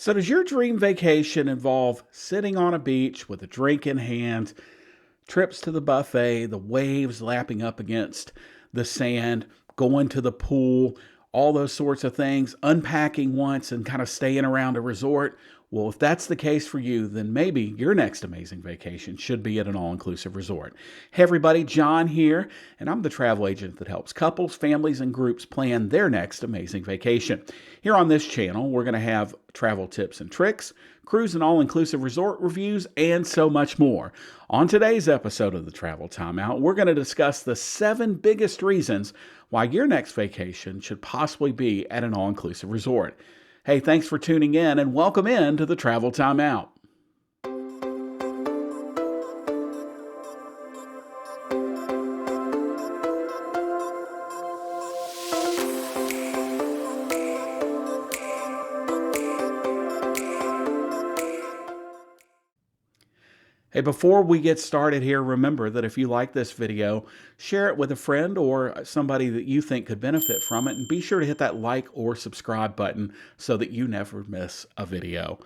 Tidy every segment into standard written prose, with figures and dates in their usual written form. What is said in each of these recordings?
So, does your dream vacation involve sitting on a beach with a drink in hand, trips to the buffet, the waves lapping up against the sand, going to the pool, all those sorts of things, unpacking once and kind of staying around a resort? Well, if that's the case for you, then maybe your next amazing vacation should be at an all inclusive resort. Hey, everybody, John here, and I'm the travel agent that helps couples, families, and groups plan their next amazing vacation. Here on this channel, we're going to have travel tips and tricks, cruise and all inclusive resort reviews, and so much more. On today's episode of the Travel Timeout, we're going to discuss the 7 biggest reasons why your next vacation should possibly be at an all inclusive resort. Hey, thanks for tuning in and welcome in to the Travel Timeout. Hey, before we get started here, remember that if you like this video, share it with a friend or somebody that you think could benefit from it, and be sure to hit that like or subscribe button so that you never miss a video.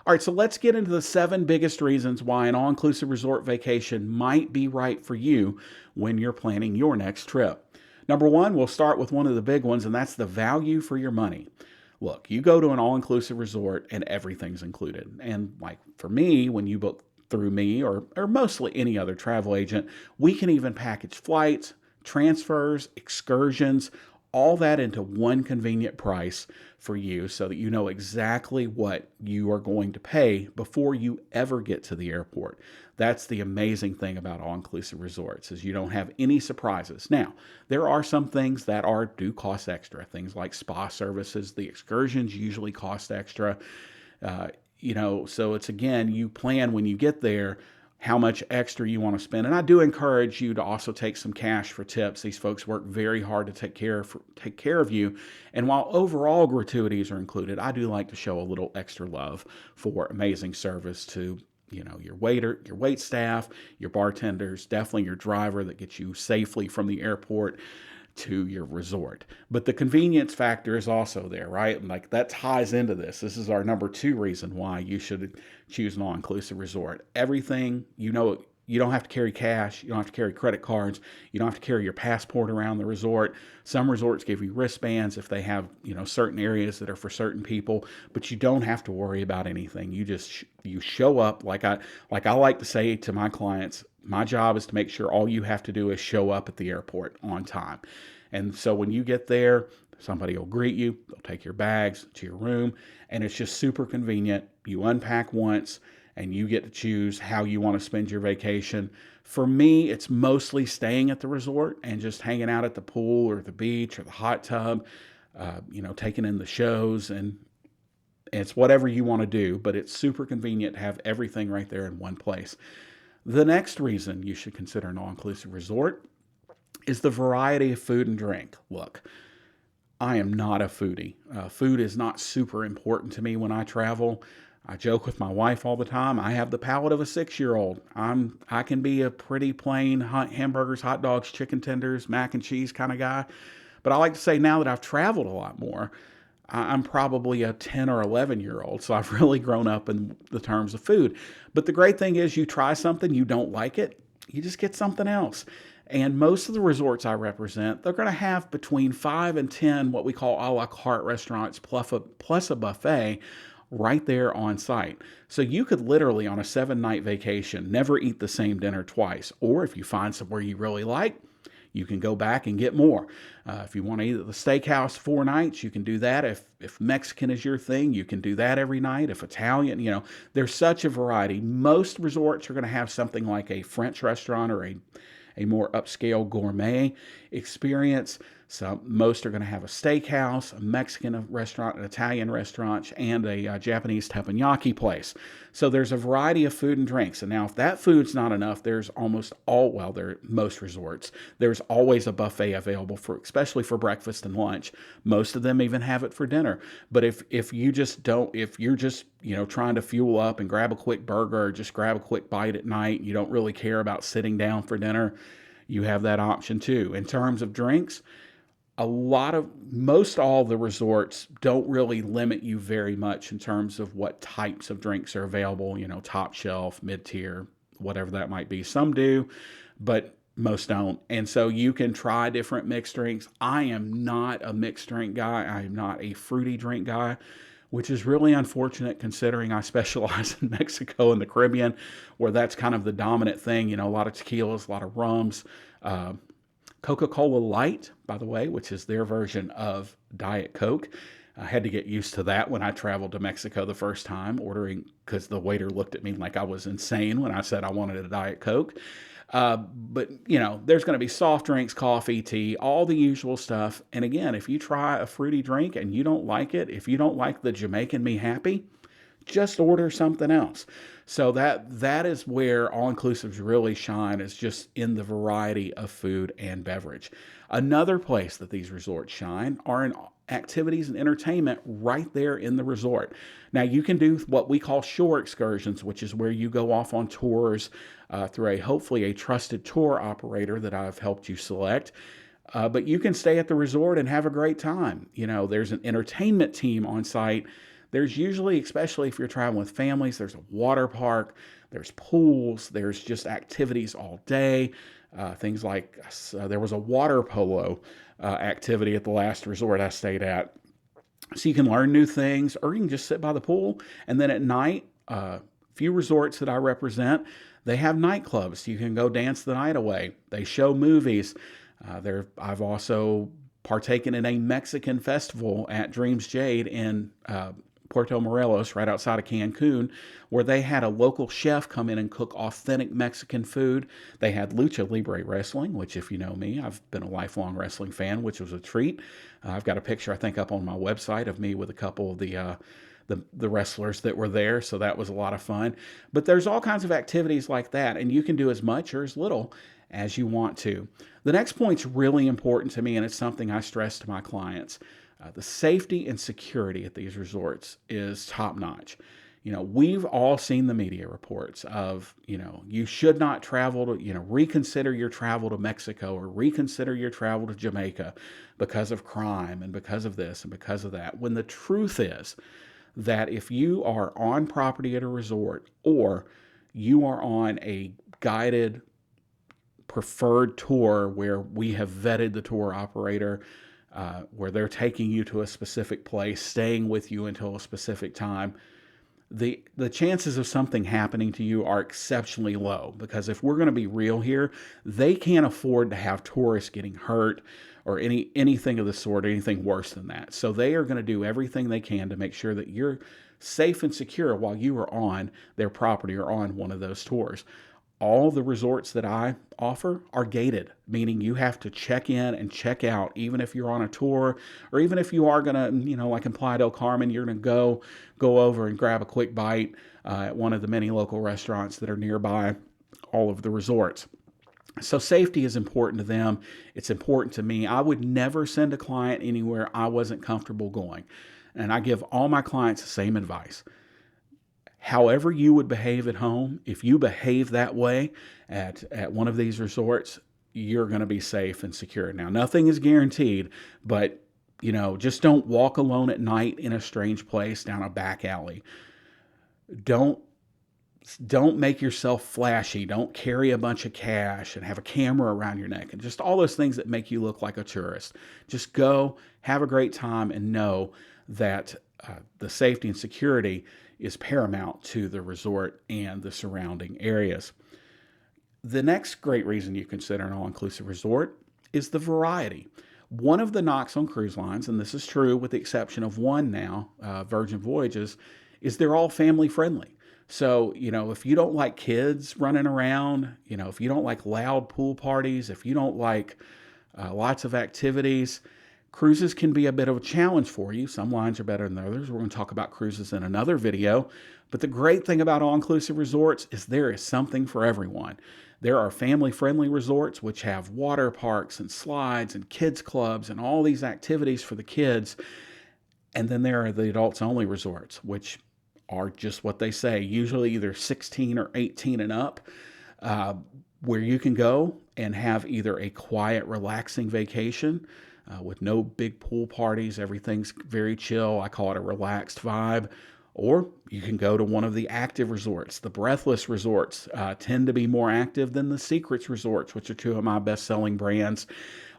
All right, so let's get into the 7 biggest reasons why an all-inclusive resort vacation might be right for you when you're planning your next trip. Number 1, we'll start with one of the big ones, and that's the value for your money. Look, you go to an all-inclusive resort and everything's included. And like for me, when you book through me or mostly any other travel agent, we can even package flights, transfers, excursions, all that into one convenient price for you so that you know exactly what you are going to pay before you ever get to the airport. That's the amazing thing about all-inclusive resorts is you don't have any surprises. Now, there are some things that do cost extra, things like spa services. The excursions usually cost extra. So it's again, you plan when you get there how much extra you want to spend. And I do encourage you to also take some cash for tips. These folks work very hard to take care of you. And while overall gratuities are included, I do like to show a little extra love for amazing service to your waiter, your wait staff, your bartenders, definitely your driver that gets you safely from the airport to your resort. But the convenience factor is also there, right? And like that ties into this. This is our number 2 reason why you should choose an all-inclusive resort. Everything, you don't have to carry cash. You don't have to carry credit cards. You don't have to carry your passport around the resort. Some resorts give you wristbands if they have, certain areas that are for certain people, but you don't have to worry about anything. You show up like I like to say to my clients, my job is to make sure all you have to do is show up at the airport on time. And so when you get there, somebody will greet you, they'll take your bags to your room, and it's just super convenient. You unpack once, and you get to choose how you want to spend your vacation. For me, it's mostly staying at the resort and just hanging out at the pool or the beach or the hot tub, taking in the shows, and it's whatever you want to do, but it's super convenient to have everything right there in one place. The next reason you should consider an all-inclusive resort is the variety of food and drink. Look, I am not a foodie. Food is not super important to me when I travel. I joke with my wife all the time. I have the palate of a 6-year-old. I can be a pretty plain hamburgers, hot dogs, chicken tenders, mac and cheese kind of guy. But I like to say now that I've traveled a lot more, I'm probably a 10 or 11-year-old, so I've really grown up in the terms of food. But the great thing is you try something, you don't like it, you just get something else. And most of the resorts I represent, they're going to have between 5 and 10 what we call a la carte restaurants plus a buffet right there on site. So you could literally on a 7-night vacation never eat the same dinner twice. Or if you find somewhere you really like, you can go back and get more. If you want to eat at the steakhouse 4 nights, you can do that. If Mexican is your thing, you can do that every night. If Italian, there's such a variety. Most resorts are going to have something like a French restaurant or a more upscale gourmet experience. So most are going to have a steakhouse, a Mexican restaurant, an Italian restaurant, and a Japanese teppanyaki place. So there's a variety of food and drinks. And now if that food's not enough, there are most resorts, there's always a buffet available especially for breakfast and lunch. Most of them even have it for dinner. But if you're just trying to fuel up and grab a quick burger or just grab a quick bite at night, you don't really care about sitting down for dinner, you have that option too. In terms of drinks, Most all the resorts don't really limit you very much in terms of what types of drinks are available, top shelf, mid tier, whatever that might be. Some do, but most don't. And so you can try different mixed drinks. I am not a mixed drink guy. I am not a fruity drink guy, which is really unfortunate considering I specialize in Mexico and the Caribbean, where that's kind of the dominant thing. A lot of tequilas, a lot of rums. Uh, Coca-Cola Light, by the way, which is their version of Diet Coke. I had to get used to that when I traveled to Mexico the first time, ordering because the waiter looked at me like I was insane when I said I wanted a Diet Coke. But there's going to be soft drinks, coffee, tea, all the usual stuff. And again, if you try a fruity drink and you don't like it, if you don't like the Jamaican Me Happy, just order something else. So that is where all inclusives really shine, is just in the variety of food and beverage. Another place that these resorts shine are in activities and entertainment right there in the resort. Now you can do what we call shore excursions, which is where you go off on tours through hopefully a trusted tour operator that I've helped you select. But you can stay at the resort and have a great time. There's an entertainment team on site. There's usually, especially if you're traveling with families, there's a water park, there's pools, there's just activities all day. Things like there was a water polo activity at the last resort I stayed at. So you can learn new things, or you can just sit by the pool. And then at night, few resorts that I represent, they have nightclubs. You can go dance the night away. They show movies. I've also partaken in a Mexican festival at Dreams Jade in Puerto Morelos, right outside of Cancun, where they had a local chef come in and cook authentic Mexican food. They had lucha libre wrestling, which, if you know me, I've been a lifelong wrestling fan, which was a treat. I've got a picture, I think, up on my website of me with a couple of the wrestlers that were there, so that was a lot of fun. But there's all kinds of activities like that, and you can do as much or as little as you want to. The next point's really important to me, and it's something I stress to my clients. The safety and security at these resorts is top notch. We've all seen the media reports of, you should not travel to, reconsider your travel to Mexico or reconsider your travel to Jamaica because of crime and because of this and because of that. When the truth is that if you are on property at a resort, or you are on a guided preferred tour where we have vetted the tour operator, where they're taking you to a specific place, staying with you until a specific time, the chances of something happening to you are exceptionally low. Because if we're going to be real here, they can't afford to have tourists getting hurt or anything of the sort, or anything worse than that. So they are going to do everything they can to make sure that you're safe and secure while you are on their property or on one of those tours. All the resorts that I offer are gated, meaning you have to check in and check out, even if you're on a tour, or even if you are going to, like in Playa del Carmen, you're going to go over and grab a quick bite at one of the many local restaurants that are nearby all of the resorts. So safety is important to them. It's important to me. I would never send a client anywhere I wasn't comfortable going. And I give all my clients the same advice. However you would behave at home, if you behave that way at one of these resorts, you're going to be safe and secure. Now, nothing is guaranteed, but just don't walk alone at night in a strange place down a back alley. Don't make yourself flashy. Don't carry a bunch of cash and have a camera around your neck and just all those things that make you look like a tourist. Just go, have a great time, and know that the safety and security is paramount to the resort and the surrounding areas. The next great reason you consider an all-inclusive resort is the variety. One of the knocks on cruise lines, and this is true with the exception of one now, Virgin Voyages, is they're all family friendly. So, if you don't like kids running around, if you don't like loud pool parties, if you don't like lots of activities, cruises can be a bit of a challenge for you. Some lines are better than others. We're going to talk about cruises in another video. But the great thing about all-inclusive resorts is there is something for everyone. There are family-friendly resorts which have water parks and slides and kids clubs and all these activities for the kids. And then there are the adults-only resorts, which are just what they say, usually either 16 or 18 and up, where you can go and have either a quiet, relaxing vacation, with no big pool parties. Everything's very chill. I call it a relaxed vibe. Or you can go to one of the active resorts. The breathless resorts tend to be more active than the Secrets resorts, which are two of my best selling brands,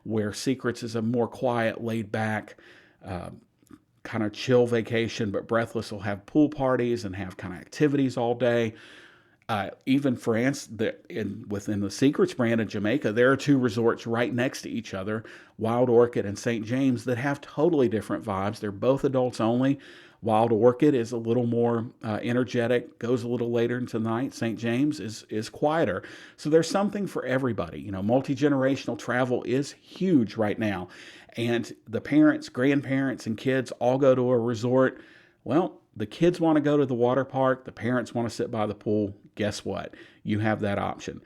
where Secrets is a more quiet, laid back, kind of chill vacation, but Breathless will have pool parties and have kind of activities all day. Even France, within the Secrets brand in Jamaica, there are two resorts right next to each other, Wild Orchid and St. James, that have totally different vibes. They're both adults only. Wild Orchid is a little more energetic, goes a little later into the night. St. James is quieter. So there's something for everybody. You know, multi-generational travel is huge right now. And the parents, grandparents, and kids all go to a resort. Well, the kids want to go to the water park. The parents want to sit by the pool. Guess what? You have that option.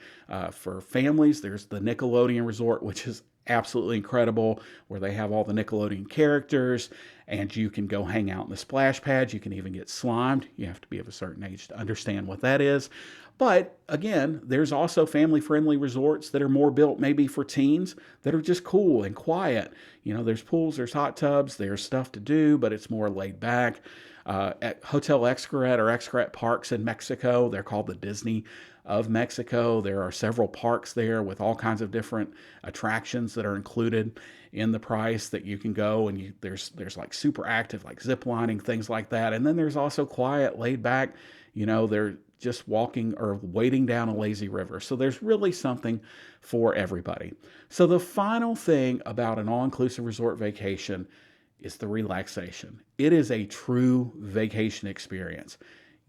For families, there's the Nickelodeon Resort, which is absolutely incredible, where they have all the Nickelodeon characters, and you can go hang out in the splash pads. You can even get slimed. You have to be of a certain age to understand what that is. But again, there's also family-friendly resorts that are more built maybe for teens that are just cool and quiet. You know, there's pools, there's hot tubs, there's stuff to do, but it's more laid back. At Hotel Xcaret or Xcaret Parks in Mexico, they're called the Disney of Mexico. There are several parks there with all kinds of different attractions that are included in the price that you can go, and there's like super active, like zip lining, things like that. And then there's also quiet, laid back, you know, they're just walking or wading down a lazy river. So there's really something for everybody. So the final thing about an all-inclusive resort vacation is the relaxation. It is a true vacation experience.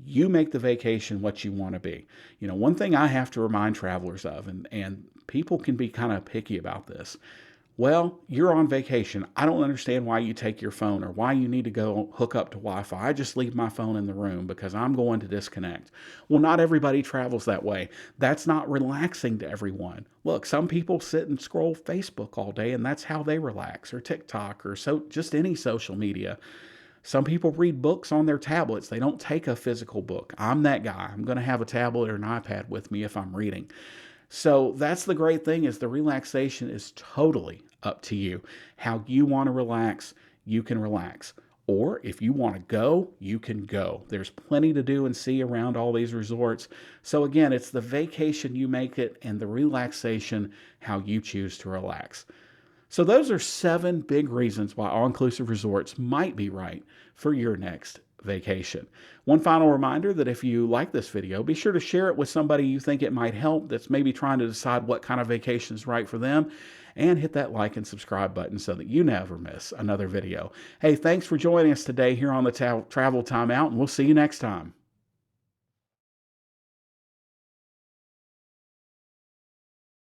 You make the vacation what you want to be. You know, one thing I have to remind travelers of, and people can be kind of picky about this. Well, you're on vacation. I don't understand why you take your phone or why you need to go hook up to Wi-Fi. I just leave my phone in the room because I'm going to disconnect. Well, not everybody travels that way. That's not relaxing to everyone. Look, some people sit and scroll Facebook all day, and that's how they relax, or TikTok, or just any social media. Some people read books on their tablets. They don't take a physical book. I'm that guy. I'm going to have a tablet or an iPad with me if I'm reading. So that's the great thing, is the relaxation is totally up to you. How you want to relax, you can relax. Or if you want to go, you can go. There's plenty to do and see around all these resorts. So again, it's the vacation you make it, and the relaxation how you choose to relax. So those are 7 big reasons why all-inclusive resorts might be right for your next vacation. One final reminder that if you like this video, be sure to share it with somebody you think it might help that's maybe trying to decide what kind of vacation is right for them, and hit that like and subscribe button so that you never miss another video. Hey, thanks for joining us today here on the Travel Timeout, and we'll see you next time.